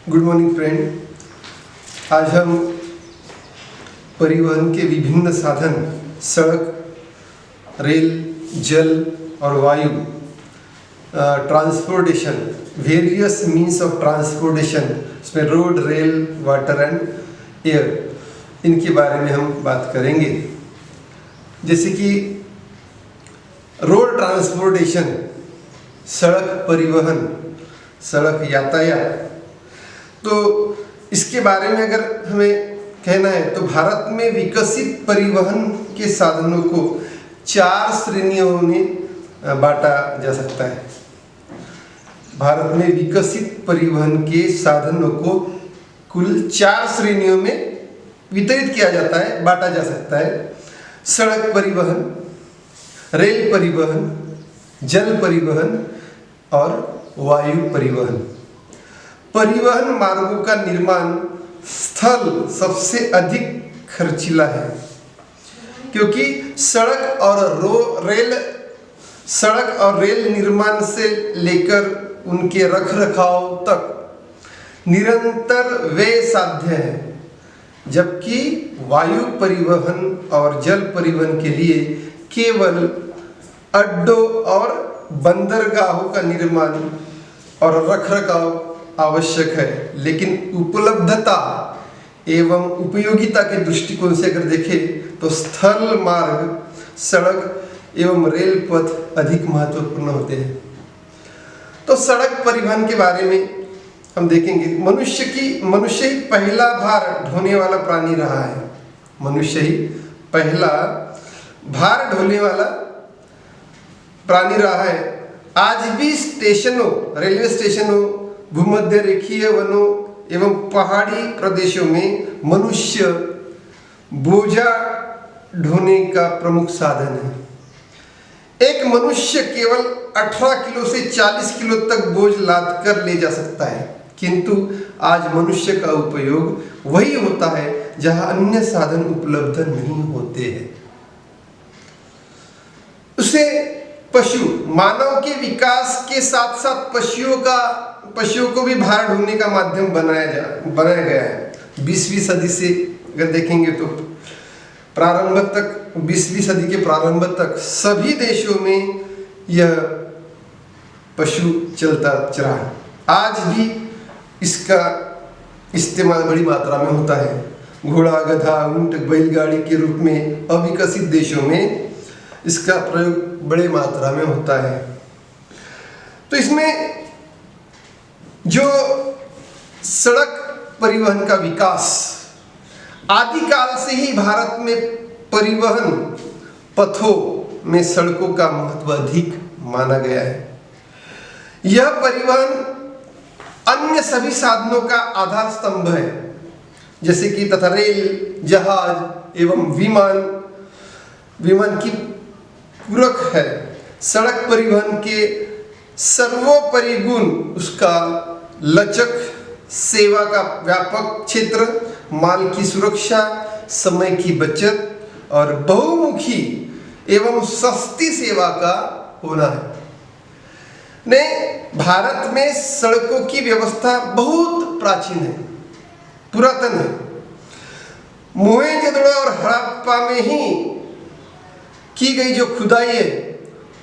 Good morning friend. आज हम परिवहन के विभिन्न साधन सड़क, रेल, जल और वायु transportation, various means of transportation, इसमें road, rail, water and air, इनके बारे में हम बात करेंगे। जैसे कि रोड ट्रांसपोर्टेशन, सड़क परिवहन, सड़क यातायात, तो इसके बारे में अगर हमें कहना है तो भारत में विकसित परिवहन के साधनों को 4 श्रेणियों में बांटा जा सकता है। भारत में विकसित परिवहन के साधनों को कुल 4 श्रेणियों में वितरित किया जाता है, बांटा जा सकता है। सड़क परिवहन, रेल परिवहन, जल परिवहन और वायु परिवहन। परिवहन मार्गों का निर्माण स्थल सबसे अधिक खर्चीला है, क्योंकि सड़क और रेल निर्माण से लेकर उनके रखरखाव तक निरंतर व्यय साध्य है, जबकि वायु परिवहन और जल परिवहन के लिए केवल अड्डों और बंदरगाहों का निर्माण और रखरखाव आवश्यक है। लेकिन उपलब्धता एवं उपयोगिता के दृष्टिकोण से अगर देखें तो स्थल मार्ग, सड़क एवं रेल पथ अधिक महत्वपूर्ण होते हैं। तो सड़क परिवहन के बारे में हम देखेंगे। मनुष्य ही पहला भार ढोने वाला प्राणी रहा है। मनुष्य ही पहला भार ढोने वाला प्राणी रहा है। आज भी स्टेशनों, रेलवे स्टेशनों, भूमध्य रेखीय वनों एवं पहाड़ी प्रदेशों में मनुष्य बोझा ढोने का प्रमुख साधन है। एक मनुष्य केवल 18 किलो से 40 किलो तक बोझ लाद कर ले जा सकता है, किंतु आज मनुष्य का उपयोग वही होता है जहां अन्य साधन उपलब्ध नहीं होते हैं। उसे पशु, मानव के विकास के साथ साथ पशुओं को भी भार ढोने का माध्यम बनाया गया है। 20वीं सदी से अगर देखेंगे तो 20वीं सदी के प्रारंभ तक सभी देशों में यह पशु चलता रहा। आज भी इसका इस्तेमाल बड़ी मात्रा में होता है। घोड़ा, गधा, ऊंट, बैलगाड़ी के रूप में अविकसित देशों में इसका प्रयोग बड़े मात्रा में होता है। तो इसमें जो सड़क परिवहन का विकास आदिकाल से ही भारत में परिवहन पथों में सड़कों का महत्व अधिक माना गया है। यह परिवहन अन्य सभी साधनों का आधार स्तंभ है, जैसे कि तथा रेल, जहाज एवं विमान की पूरक है। सड़क परिवहन के सर्वोपरि गुण उसका लचक, सेवा का व्यापक क्षेत्र, माल की सुरक्षा, समय की बचत और बहुमुखी एवं सस्ती सेवा का होना है। भारत में सड़कों की व्यवस्था बहुत प्राचीन है, पुरातन है। मोहेंजोदड़ो और हड़प्पा में ही की गई जो खुदाई है,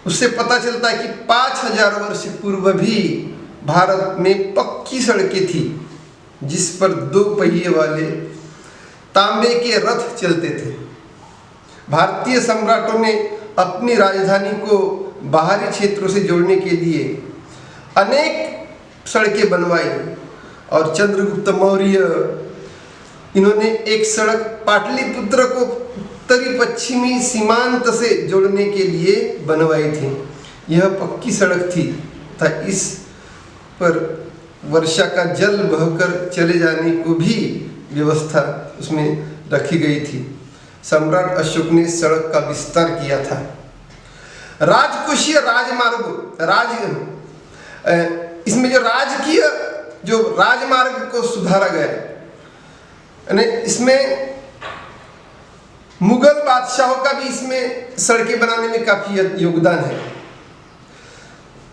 उससे पता चलता है कि 5000 वर्ष पूर्व भी भारत में पक्की सड़कें थी, जिस पर 2 पहिए वाले तांबे के रथ चलते थे। भारतीय सम्राटों ने अपनी राजधानी को बाहरी क्षेत्रों से जोड़ने के लिए अनेक सड़कें बनवाई और चंद्रगुप्त मौर्य, इन्होंने एक सड़क पाटलिपुत्र को उत्तरी पश्चिमी सीमांत से जोड़ने के लिए बनवाई थी। यह पक्की सड़क थी तथा इस पर वर्षा का जल बहकर चले जाने को भी व्यवस्था उसमें रखी गई थी। सम्राट अशोक ने सड़क का विस्तार किया था। राजकोषीय राजमार्गों, इसमें जो राजकीय जो राजमार्ग को सुधारा गया, इसमें मुगल बादशाहों का भी इसमें सड़कें बनाने में काफी योगदान है।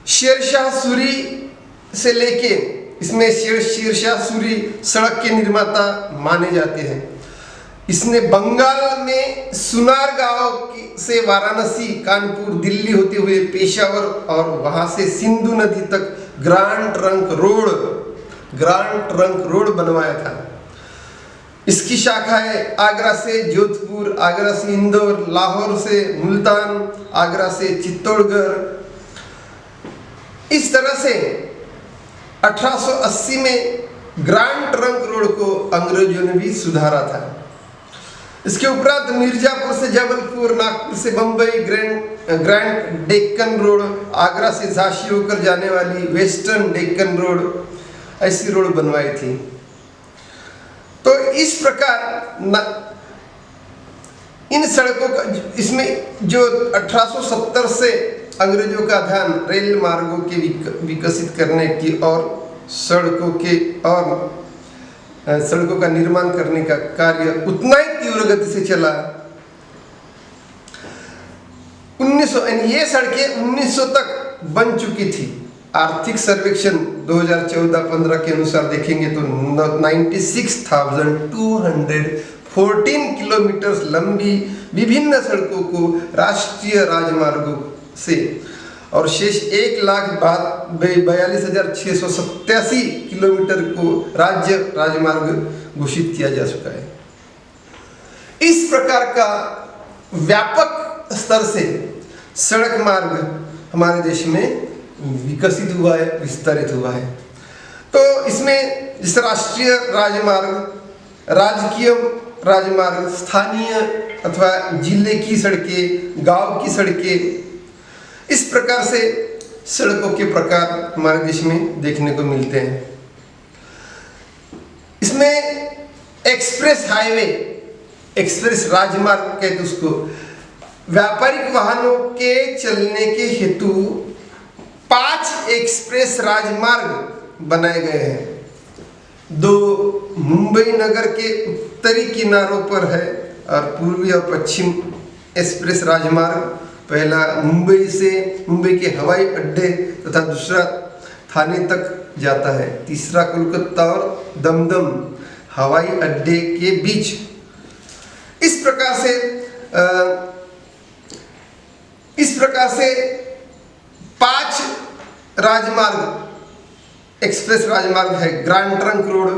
शेरशाह सूरी से लेके इसमें शीर्षासुरी सड़क के निर्माता माने जाते हैं। इसने बंगाल में सुनारगांव से वाराणसी, कानपुर, दिल्ली होते हुए पेशावर और वहां से सिंधु नदी तक ग्रांड ट्रंक रोड बनवाया था। इसकी शाखाएं आगरा से जोधपुर, आगरा से इंदौर, लाहौर से मुल्तान, आगरा से चित्तौड़गढ़। इस तरह से 1880 में ग्रांड ट्रंक रोड को अंग्रेजों ने भी सुधारा था। इसके उपरांत मिर्जापुर से जबलपुर, नागपुर से बंबई, ग्रैंड डेक्कन रोड, आगरा से झांसी होकर जाने वाली वेस्टर्न डेक्कन रोड, ऐसी रोड बनवाई थी। तो इस प्रकार इन सड़कों का, इसमें जो 1870 से अंग्रेजों का ध्यान रेल मार्गों के विकसित करने की और सड़कों का निर्माण करने का कार्य उतना ही तीव्र गति से चला। 1900 ये सड़कें 1900 तक बन चुकी थी। आर्थिक सर्वेक्षण 2014-15 के अनुसार देखेंगे तो 96,214 किलोमीटर लंबी विभिन्न सड़कों को राष्ट्रीय राजमार्गों से और शेष 1,42,687 किलोमीटर को राज्य राजमार्ग घोषित किया जा चुका है। इस प्रकार का व्यापक स्तर से सड़क मार्ग हमारे देश में विकसित हुआ है, विस्तारित हुआ है। तो इसमें जिस राष्ट्रीय राजमार्ग, राजकीय राजमार्ग, स्थानीय अथवा जिले की सड़कें, गांव की सड़कें, इस प्रकार से सड़कों के प्रकार हमारे देश में देखने को मिलते हैं। इसमें एक्सप्रेस हाईवे, एक्सप्रेस राजमार्ग कहते उसको, व्यापारिक वाहनों के चलने के हेतु 5 एक्सप्रेस राजमार्ग बनाए गए हैं। 2 मुंबई नगर के उत्तरी किनारों पर है और पूर्वी और पश्चिम एक्सप्रेस राजमार्ग, पहला मुंबई के हवाई अड्डे तथा दूसरा थाने तक जाता है, तीसरा कोलकाता और दमदम हवाई अड्डे के बीच। इस प्रकार से 5 राजमार्ग, एक्सप्रेस राजमार्ग है। ग्रांड ट्रंक रोड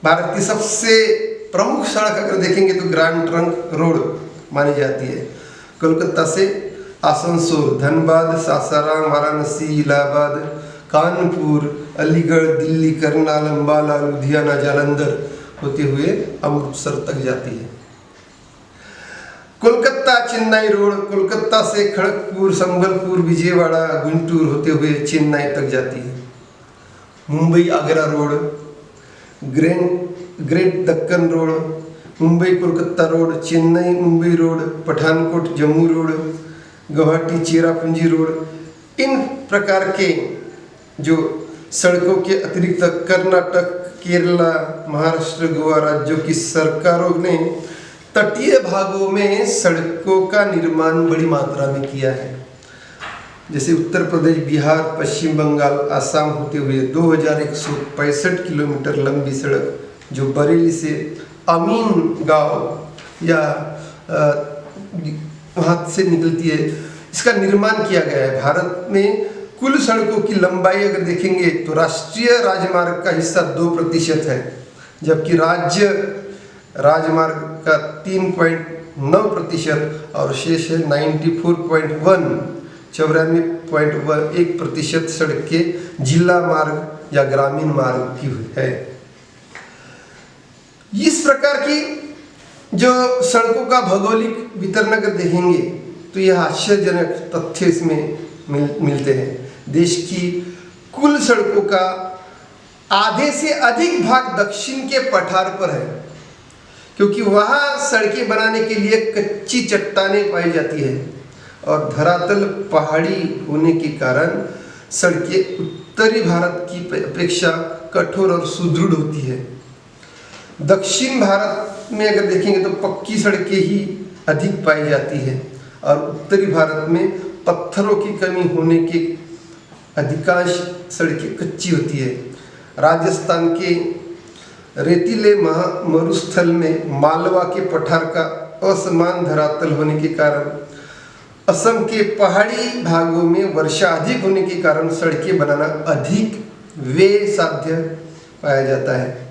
भारत की सबसे प्रमुख सड़क अगर देखेंगे तो ग्रांड ट्रंक रोड मानी जाती है। कोलकाता से आसनसोल, धनबाद, सासाराम, वाराणसी, इलाहाबाद, कानपुर, अलीगढ़, दिल्ली, करनाल, अम्बाला, लुधियाना, जालंधर होते हुए अमृतसर तक जाती है। कोलकाता चेन्नई रोड, कोलकाता से खड़गपुर, संबलपुर, विजयवाड़ा, गुंटूर होते हुए चेन्नई तक जाती है। Mumbai Agra road, great Deccan road, Mumbai Kolkata road, Chennai Mumbai road, Pathankot Jammu road, Guwahati Cherrapunji road, इन प्रकार के जो सड़कों के अतिरिक्त कर्नाटक, केरला, महाराष्ट्र, गोवा राज्यों की सरकारों ने तटीय भागों में सड़कों का निर्माण बड़ी मात्रा में किया है। जैसे उत्तर प्रदेश, बिहार, पश्चिम बंगाल, आसाम होते हुए 2165 किलोमीटर लंबी सड़क जो बरेली से अमीन गांव या वहाँ से निकलती है, इसका निर्माण किया गया है। भारत में कुल सड़कों की लंबाई अगर देखेंगे तो राष्ट्रीय राजमार्ग का हिस्सा 2% है, जबकि राज्य राजमार्ग का 3.9% और शेष है 94.1% सड़कें जिला मार्ग या ग्रामीण मार्ग की है। इस प्रकार की जो सड़कों का भौगोलिक वितरण अगर देखेंगे तो यह आश्चर्यजनक तथ्य इसमें मिलते हैं। देश की कुल सड़कों का आधे से अधिक भाग दक्षिण के पठार पर है, क्योंकि वहाँ सड़कें बनाने के लिए कच्ची चट्टानें पाई जाती है और धरातल पहाड़ी होने के कारण सड़कें उत्तरी भारत की अपेक्षा कठोर और सुदृढ़ होती है। दक्षिण भारत में अगर देखेंगे तो पक्की सड़कें ही अधिक पाई जाती है और उत्तरी भारत में पत्थरों की कमी होने के अधिकांश सड़कें कच्ची होती है। राजस्थान के रेतीले मरुस्थल में मालवा के पठार का असमान धरातल होने के कारण, असम के पहाड़ी भागों में वर्षा अधिक होने के कारण सड़कें बनाना अधिक व्यय साध्य पाया जाता है।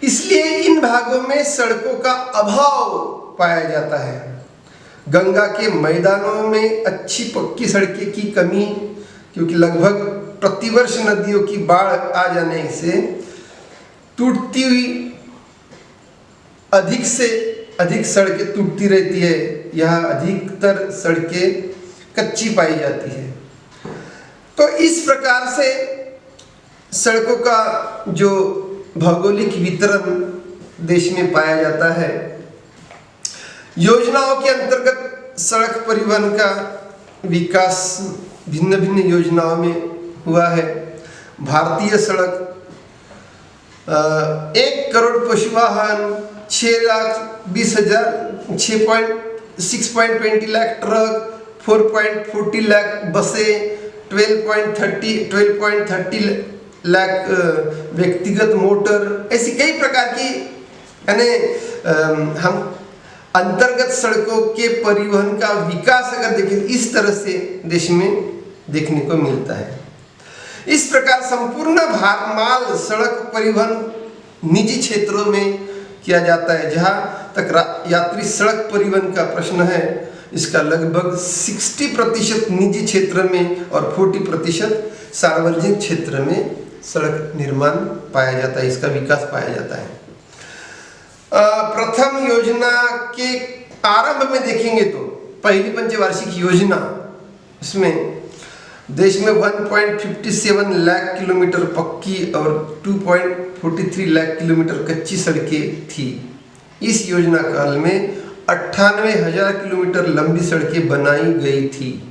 इसलिए इन भागों में सड़कों का अभाव पाया जाता है। गंगा के मैदानों में अच्छी पक्की सड़कें की कमी, क्योंकि लगभग प्रतिवर्ष नदियों की बाढ़ आ जाने से टूटती हुई अधिक से अधिक सड़कें टूटती रहती है। यह अधिकतर सड़कें कच्ची पाई जाती है। तो इस प्रकार से सड़कों का जो भौगोलिक वितरण देश में पाया जाता है। योजनाओं के अंतर्गत सड़क परिवहन का विकास भिन्न भिन्न योजनाओं में हुआ है। भारतीय सड़क 1 करोड़ पशु वाहन, 6,20,000 लाख ट्रक, 4.40 लाख बसें, 12.30 लाख व्यक्तिगत मोटर, ऐसी कई प्रकार की हम अंतर्गत सड़कों के परिवहन का विकास अगर देखें इस तरह से देश में देखने को मिलता है। इस प्रकार संपूर्ण माल सड़क परिवहन निजी क्षेत्रों में किया जाता है। जहां तक यात्री सड़क परिवहन का प्रश्न है, इसका लगभग 60% निजी क्षेत्र में और 40% सार्वजनिक क्षेत्र में सड़क निर्माण पाया जाता है, इसका विकास पाया जाता है। प्रथम योजना के आरंभ में देखेंगे तो पहली पंचवार्षिक योजना, इसमें देश में 1.57 लाख किलोमीटर पक्की और 2.43 लाख किलोमीटर कच्ची सड़कें थी। इस योजना काल में 98,000 किलोमीटर लंबी सड़कें बनाई गई थी।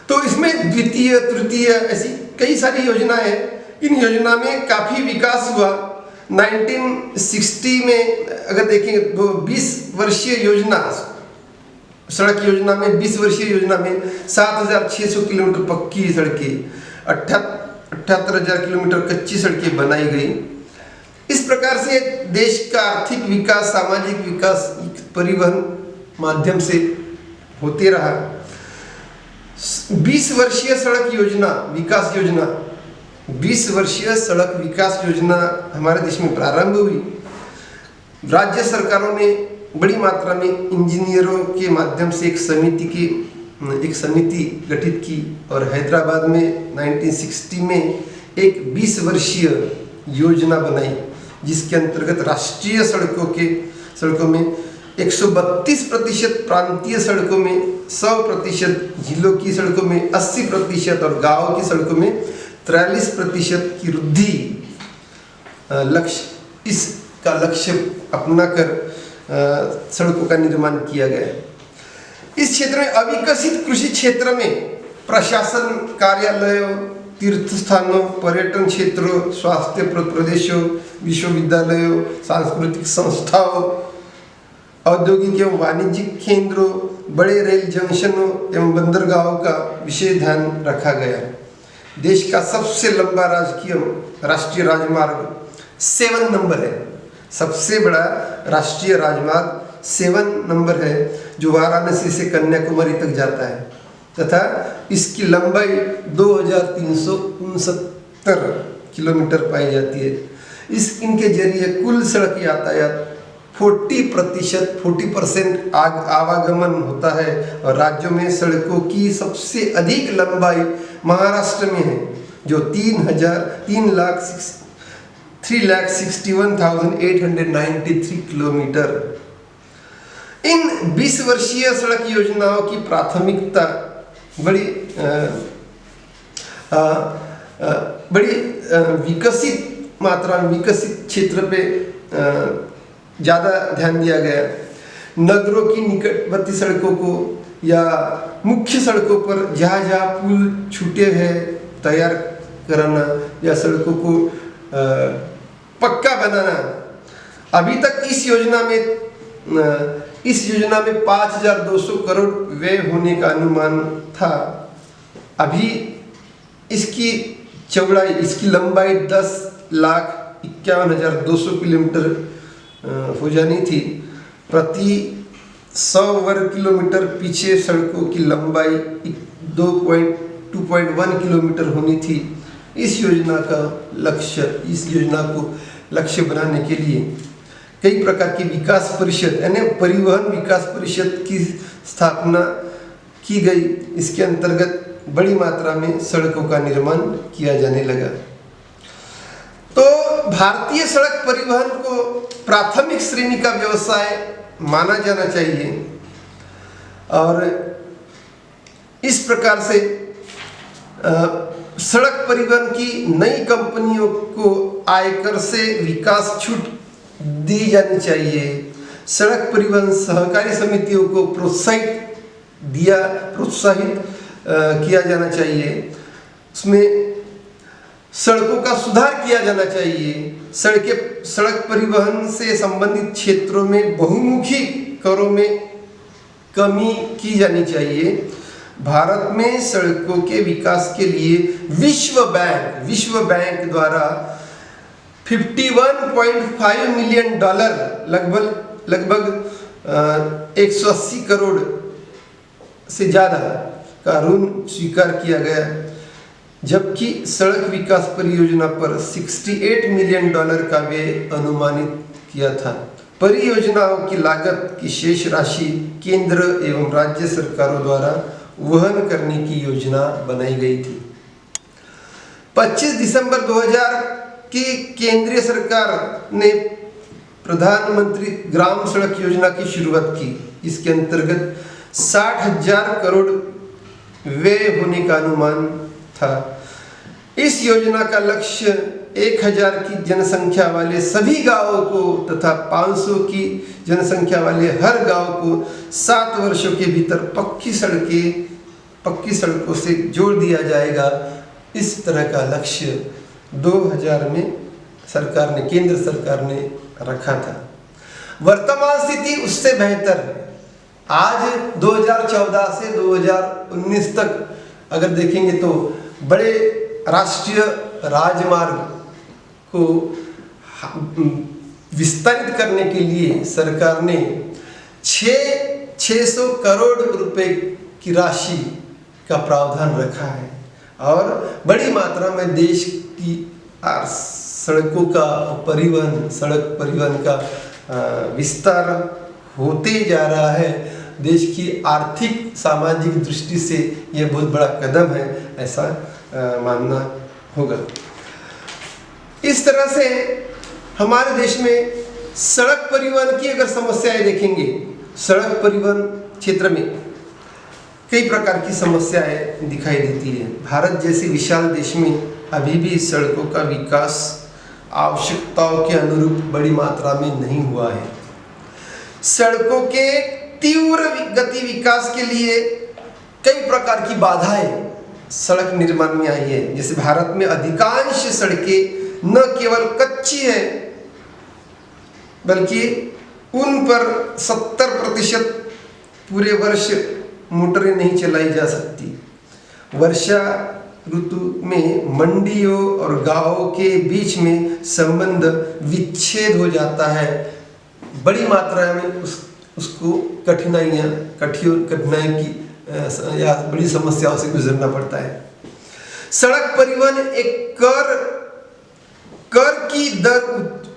तो इसमें द्वितीय तृतीय ऐसी कई सारी योजनाएं हैं। इन योजना में काफ़ी विकास हुआ। 1960 में अगर देखेंगे तो 20 वर्षीय योजना, सड़क योजना में 20 वर्षीय योजना में 7,600 किलोमीटर पक्की सड़कें, 78,000 किलोमीटर कच्ची सड़कें बनाई गई। इस प्रकार से देश का आर्थिक विकास, सामाजिक विकास परिवहन माध्यम से होते रहा। 20 वर्षीय सड़क योजना विकास योजना 20 वर्षीय सड़क विकास योजना हमारे देश में प्रारंभ हुई। राज्य सरकारों ने बड़ी मात्रा में इंजीनियरों के माध्यम से एक समिति गठित की और हैदराबाद में 1960 में एक 20 वर्षीय योजना बनाई, जिसके अंतर्गत राष्ट्रीय सड़कों में 132%, प्रांतीय सड़कों में 100%, जिलों की सड़कों में 80% और गाँव की सड़कों में 43% की वृद्धि इसका लक्ष्य अपनाकर सड़कों का निर्माण किया गया। इस क्षेत्र में अविकसित कृषि क्षेत्र में प्रशासन कार्यालयों, तीर्थ स्थानों, पर्यटन क्षेत्रों, स्वास्थ्य प्रदेशों, विश्वविद्यालयों, सांस्कृतिक संस्थाओं, औद्योगिक एवं वाणिज्यिक केंद्रों, बड़े रेल जंक्शनों एवं बंदरगाहों का विशेष ध्यान रखा गया। देश का सबसे लंबा राष्ट्रीय राजमार्ग 7 नंबर है। सबसे बड़ा राष्ट्रीय राजमार्ग 7 नंबर है, जो वाराणसी से कन्याकुमारी तक जाता है तथा इसकी लंबाई 2,369 किलोमीटर पाई जाती है। इनके जरिए कुल सड़क यातायात 40% आवागमन होता है और राज्यों में सड़कों की सबसे अधिक लंबाई महाराष्ट्र में है, जो 3,61,893 किलोमीटर। इन 20 वर्षीय सड़क योजनाओं की प्राथमिकता बड़ी विकसित मात्रा में विकसित क्षेत्र पे ज़्यादा ध्यान दिया गया। नगरों की निकटवर्ती सड़कों को या मुख्य सड़कों पर जहाँ पुल छूटे हैं तैयार कराना या सड़कों को पक्का बनाना। अभी तक इस योजना में 5,200 करोड़ व्यय होने का अनुमान था। अभी इसकी चौड़ाई, इसकी लंबाई 10,51,200 किलोमीटर हो जानी थी। प्रति 100 वर्ग किलोमीटर पीछे सड़कों की लंबाई 2.1 किलोमीटर होनी थी। इस योजना को लक्ष्य बनाने के लिए कई प्रकार की विकास परिषद यानी परिवहन विकास परिषद की स्थापना की गई। इसके अंतर्गत बड़ी मात्रा में सड़कों का निर्माण किया जाने लगा। तो भारतीय सड़क परिवहन को प्राथमिक श्रेणी का व्यवसाय माना जाना चाहिए और इस प्रकार से सड़क परिवहन की नई कंपनियों को आयकर से विकास छूट दी जानी चाहिए। सड़क परिवहन सहकारी समितियों को प्रोत्साहित किया जाना चाहिए। उसमें सड़कों का सुधार किया जाना चाहिए। सड़क परिवहन से संबंधित क्षेत्रों में बहुमुखी करों में कमी की जानी चाहिए। भारत में सड़कों के विकास के लिए विश्व बैंक द्वारा $51.5 मिलियन लगभग 180 करोड़ से ज़्यादा का ऋण स्वीकार किया गया, जबकि सड़क विकास परियोजना पर $68 मिलियन का व्यय अनुमानित किया था। परियोजनाओं की लागत की शेष राशि केंद्र एवं राज्य सरकारों द्वारा वहन करने की योजना बनाई गई थी। 25 दिसंबर 2000 की केंद्रीय सरकार ने प्रधानमंत्री ग्राम सड़क योजना की शुरुआत की। इसके अंतर्गत 60,000 करोड़ व्यय होने का अनुमान था। इस योजना का लक्ष्य 1,000 की जनसंख्या वाले सभी गांवों को तथा 500 की जनसंख्या वाले हर गांव को 7 वर्षों के भीतर पक्की सड़कों से जोड़ दिया जाएगा। इस तरह का लक्ष्य 2000 में केंद्र सरकार ने रखा था। वर्तमान स्थिति उससे बेहतर है। आज 2014 से 2019 तक अगर देखेंगे तो बड़े राष्ट्रीय राजमार्ग को विस्तारित करने के लिए सरकार ने 600 करोड़ रुपए की राशि का प्रावधान रखा है और बड़ी मात्रा में देश की सड़कों का सड़क परिवहन का विस्तार होते जा रहा है। देश की आर्थिक सामाजिक दृष्टि से यह बहुत बड़ा कदम है, ऐसा मानना होगा। इस तरह से हमारे देश में सड़क परिवहन की अगर समस्याएं देखेंगे, सड़क परिवहन क्षेत्र में कई प्रकार की समस्याएं दिखाई देती है। भारत जैसे विशाल देश में अभी भी सड़कों का विकास आवश्यकताओं के अनुरूप बड़ी मात्रा में नहीं हुआ है। सड़कों के तीव्र गति विकास के लिए कई प्रकार की बाधाएं सड़क निर्माण में आई है। जैसे भारत में अधिकांश सड़कें न केवल कच्ची है बल्कि उन पर 70% पूरे वर्ष मोटरें नहीं चलाई जा सकती। वर्षा ऋतु में मंडियों और गांवों के बीच में संबंध विच्छेद हो जाता है। बड़ी मात्रा में उसको कठिनाई की या बड़ी समस्याओं से गुजरना पड़ता है। सड़क परिवहन एक कर की दर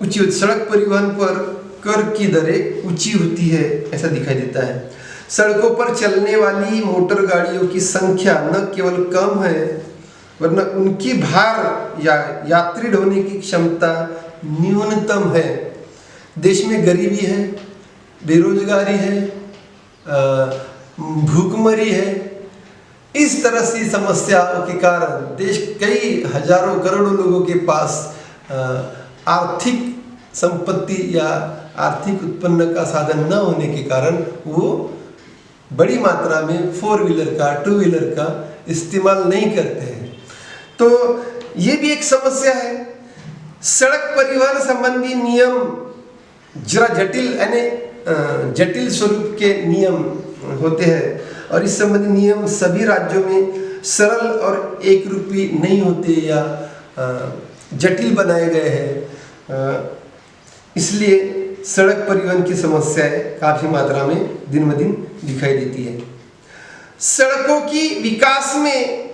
ऊंची होती, सड़क परिवहन पर कर की दरें ऊंची होती है, ऐसा दिखाई देता है। सड़कों पर चलने वाली मोटर गाड़ियों की संख्या न केवल कम है वरना उनकी भार या यात्री ढोने की क्षमता न्यूनतम है। देश में गरीबी है, बेरोजगारी है, भूखमरी है। इस तरह की समस्याओं के कारण देश कई हजारों करोड़ों लोगों के पास आर्थिक संपत्ति या आर्थिक उत्पन्न का साधन न होने के कारण वो बड़ी मात्रा में 4 व्हीलर का 2 व्हीलर का इस्तेमाल नहीं करते हैं। तो ये भी एक समस्या है। सड़क परिवहन संबंधी नियम जरा जटिल स्वरूप के नियम होते हैं और इस संबंधी नियम सभी राज्यों में सरल और एक रूपी नहीं होते या जटिल बनाए गए हैं। इसलिए सड़क परिवहन की समस्याएं काफ़ी मात्रा में दिन ब दिन दिखाई देती है। सड़कों की विकास में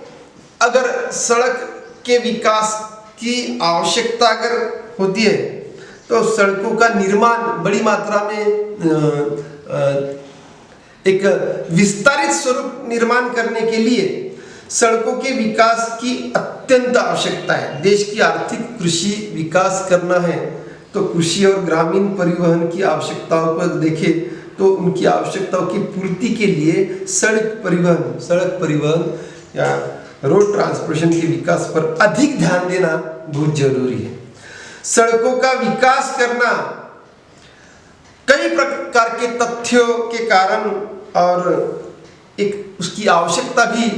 अगर सड़क के विकास की आवश्यकता अगर होती है तो सड़कों का निर्माण बड़ी मात्रा में एक विस्तारित स्वरूप निर्माण करने के लिए सड़कों के विकास की अत्यंत आवश्यकता है। देश की आर्थिक कृषि विकास करना है तो कृषि और ग्रामीण परिवहन की आवश्यकताओं को देखें तो उनकी आवश्यकताओं की पूर्ति के लिए सड़क परिवहन या रोड ट्रांसपोर्टेशन के विकास पर अधिक ध्यान देना बहुत जरूरी है। सड़कों का विकास करना कई प्रकार के तथ्यों के कारण और एक उसकी आवश्यकता भी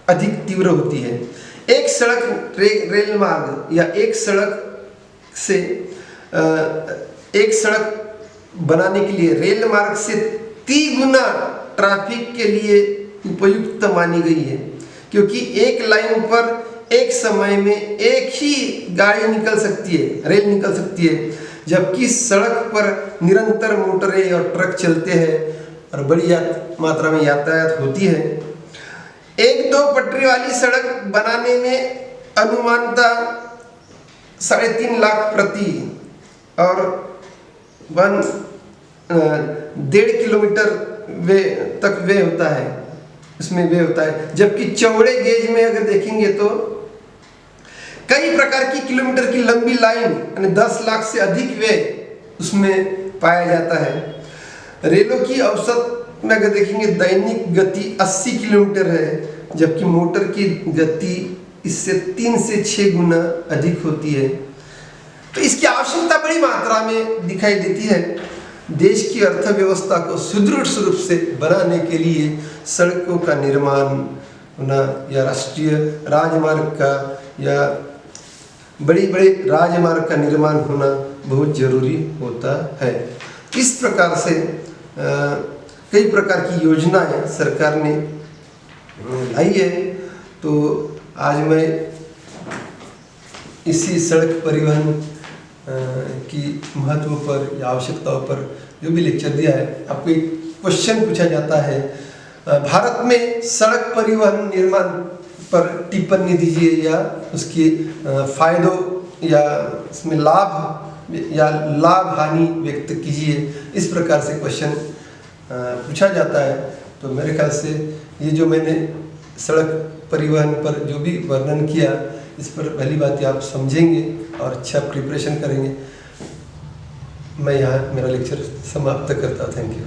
अधिक तीव्र होती है। एक सड़क रेल मार्ग या एक सड़क बनाने के लिए रेल मार्ग से 3 गुना ट्रैफिक के लिए उपयुक्त मानी गई है, क्योंकि एक लाइन पर एक समय में एक ही गाड़ी निकल सकती है, रेल निकल सकती है, जबकि सड़क पर निरंतर मोटरें और ट्रक चलते हैं और बड़ी मात्रा में यातायात होती है। 1-2 पटरी वाली सड़क बनाने में अनुमानतः 3.5 लाख प्रति और 1.5 किलोमीटर तक वे होता है, इसमें वे होता है। जबकि चौड़े गेज में अगर देखेंगे तो कई प्रकार की किलोमीटर की लंबी लाइन यानी 10 लाख से अधिक वे उसमें पाया जाता है। रेलों की औसत में अगर देखेंगे दैनिक गति 80 किलोमीटर है, जबकि मोटर की गति इससे 3 से 6 गुना अधिक होती है। तो इसकी आवश्यकता बड़ी मात्रा में दिखाई देती है। देश की अर्थव्यवस्था को सुदृढ़ रूप से बनाने के लिए सड़कों का निर्माण होना या राष्ट्रीय राजमार्ग का या बड़े राजमार्ग का निर्माण होना बहुत जरूरी होता है। इस प्रकार से कई प्रकार की योजनाएं सरकार ने लाई है। तो आज मैं इसी सड़क परिवहन की महत्व पर या आवश्यकताओं पर जो भी लेक्चर दिया है, आपको एक क्वेश्चन पूछा जाता है, भारत में सड़क परिवहन निर्माण पर टिप्पणी दीजिए या उसके फायदों या इसमें लाभ या लाभ हानि व्यक्त कीजिए। इस प्रकार से क्वेश्चन पूछा जाता है। तो मेरे ख्याल से ये जो मैंने सड़क परिवहन पर जो भी वर्णन किया, इस पर पहली बात आप समझेंगे और अच्छा प्रिपरेशन करेंगे। मैं यहाँ मेरा लेक्चर समाप्त करता। Thank you.